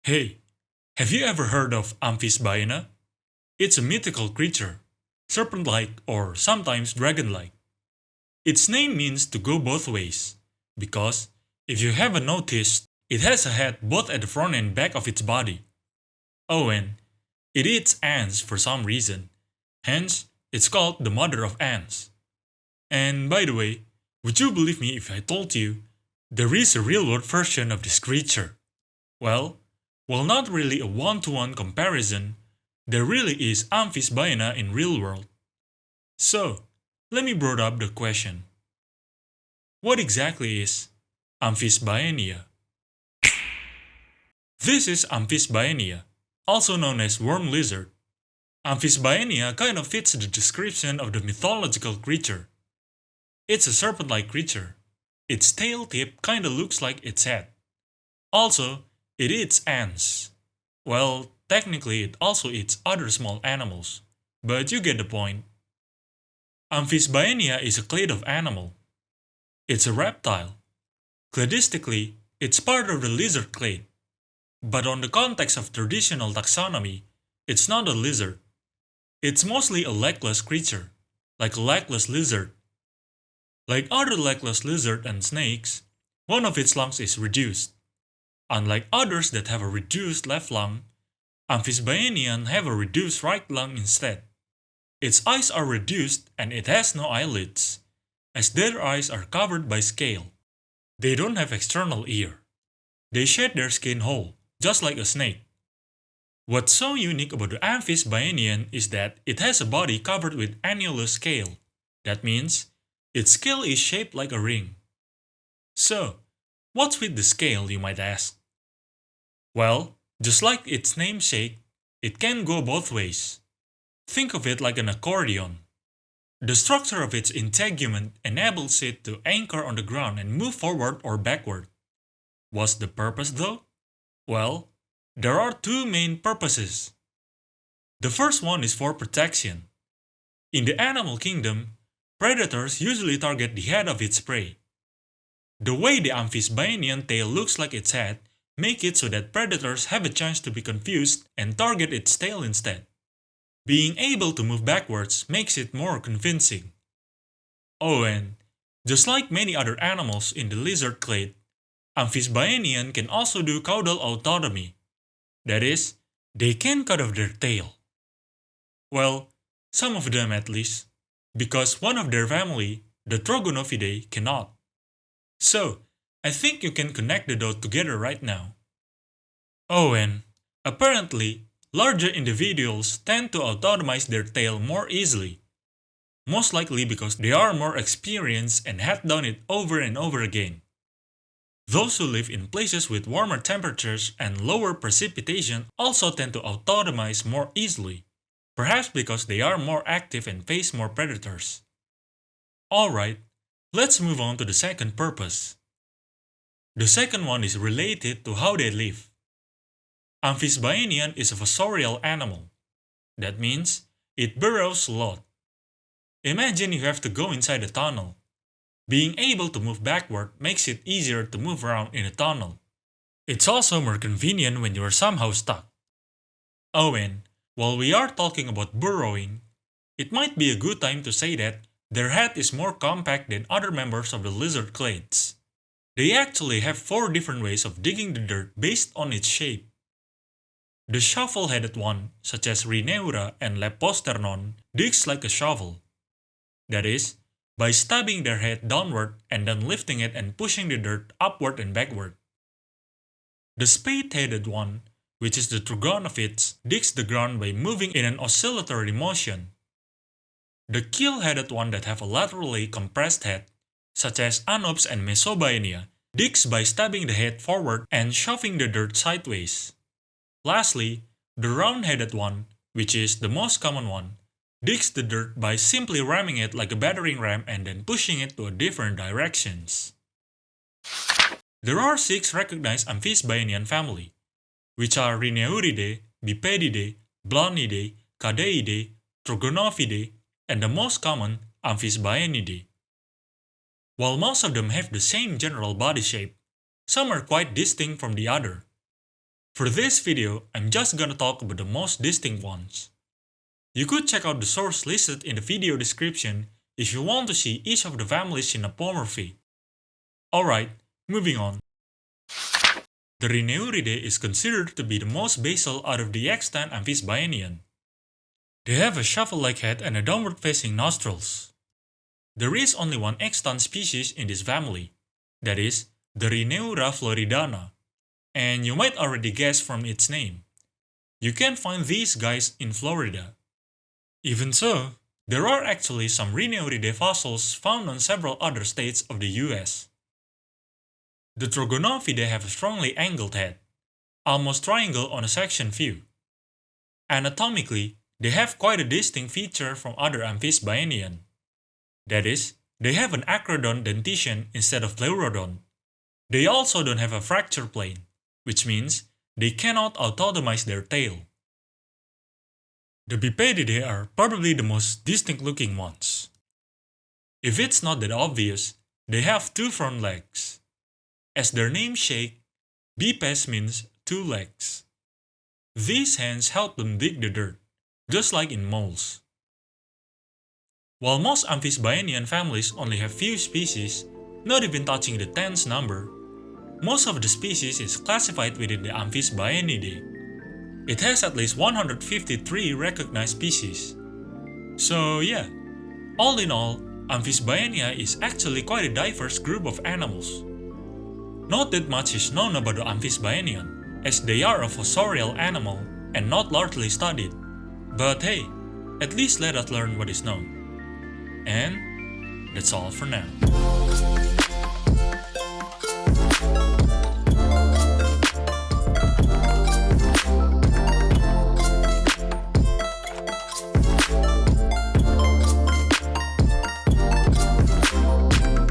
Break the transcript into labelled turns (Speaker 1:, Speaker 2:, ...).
Speaker 1: Hey, have you ever heard of Amphisbaena? It's a mythical creature, serpent-like or sometimes dragon-like. Its name means to go both ways, because, if you haven't noticed, it has a head both at the front and back of its body. Oh, and it eats ants for some reason, hence, it's called the mother of ants. And by the way, would you believe me if I told you there is a real-world version of this creature? Well, while not really a one-to-one comparison, there really is Amphisbaena in real world. So, let me bring up the question. What exactly is Amphisbaenia? This is Amphisbaenia, also known as worm lizard. Amphisbaenia kind of fits the description of the mythological creature. It's a serpent-like creature. Its tail tip kinda looks like its head. Also, it eats ants. Well, technically it also eats other small animals, but you get the point. Amphisbaenia is a clade of animal. It's a reptile. Cladistically, it's part of the lizard clade. But on the context of traditional taxonomy, it's not a lizard. It's mostly a legless creature, like a legless lizard. Like other legless lizards and snakes, one of its lungs is reduced. Unlike others that have a reduced left lung, Amphisbaenian have a reduced right lung instead. Its eyes are reduced and it has no eyelids, as their eyes are covered by scale. They don't have external ear. They shed their skin whole, just like a snake. What's so unique about the Amphisbaenian is that it has a body covered with annulus scale. That means, its scale is shaped like a ring. So, what's with the scale, you might ask? Well, just like its namesake, it can go both ways. Think of it like an accordion. The structure of its integument enables it to anchor on the ground and move forward or backward. What's the purpose though? Well, there are two main purposes. The first one is for protection. In the animal kingdom, predators usually target the head of its prey. The way the Amphisbaenian tail looks like its head make it so that predators have a chance to be confused and target its tail instead. Being able to move backwards makes it more convincing. Oh, and just like many other animals in the lizard clade, Amphisbaenian can also do caudal autotomy. That is, they can cut off their tail. Well, some of them at least, because one of their family, the Trogonophidae, cannot. So, I think you can connect the dots together right now. Oh, and apparently, larger individuals tend to autotomize their tail more easily. Most likely because they are more experienced and have done it over and over again. Those who live in places with warmer temperatures and lower precipitation also tend to autotomize more easily, perhaps because they are more active and face more predators. Alright, let's move on to the second purpose. The second one is related to how they live. Amphisbaenian is a fossorial animal. That means it burrows a lot. Imagine you have to go inside a tunnel. Being able to move backward makes it easier to move around in a tunnel. It's also more convenient when you are somehow stuck. Oh, and while we are talking about burrowing, it might be a good time to say that their head is more compact than other members of the lizard clades. They actually have 4 different ways of digging the dirt based on its shape. The shovel-headed one, such as Rhineura and Leposternon, digs like a shovel. That is, by stabbing their head downward and then lifting it and pushing the dirt upward and backward. The spade-headed one, which is the Trogonophids, digs the ground by moving in an oscillatory motion. The keel-headed one that have a laterally compressed head, such as Anops and Mesobaenia, digs by stabbing the head forward and shoving the dirt sideways. Lastly, the round-headed one, which is the most common one, digs the dirt by simply ramming it like a battering ram and then pushing it to different directions. There are 6 recognized Amphisbaenian family, which are Rhineuridae, Bipedidae, Blonidae, Cadeidae, Trogonophidae, and the most common, Amphisbaenidae. While most of them have the same general body shape, some are quite distinct from the other. For this video, I'm just gonna talk about the most distinct ones. You could check out the source listed in the video description if you want to see each of the families in apomorphy. Alright, moving on. The Rhineuridae is considered to be the most basal out of the extant Amphisbaenian. They have a shovel-like head and a downward-facing nostrils. There is only one extant species in this family, that is, the Rhineura floridana, and you might already guess from its name. You can find these guys in Florida. Even so, there are actually some Rhineuridae fossils found on several other states of the US. The Trogonophidae have a strongly angled head, almost triangle on a section view. Anatomically, they have quite a distinct feature from other Amphisbaenian. That is, they have an acrodont dentition instead of pleurodont. They also don't have a fracture plane, which means they cannot autotomize their tail. The Bipedidae are probably the most distinct looking ones. If it's not that obvious, they have two front legs. As their names shake, bipes means two legs. These hands help them dig the dirt, just like in moles. While most Amphisbaenian families only have few species, not even touching the tens number, most of the species is classified within the Amphisbaenidae. It has at least 153 recognized species. So yeah, all in all, Amphisbaenia is actually quite a diverse group of animals. Not that much is known about the Amphisbaenian, as they are a fossorial animal and not largely studied. But hey, at least let us learn what is known. And that's all for now.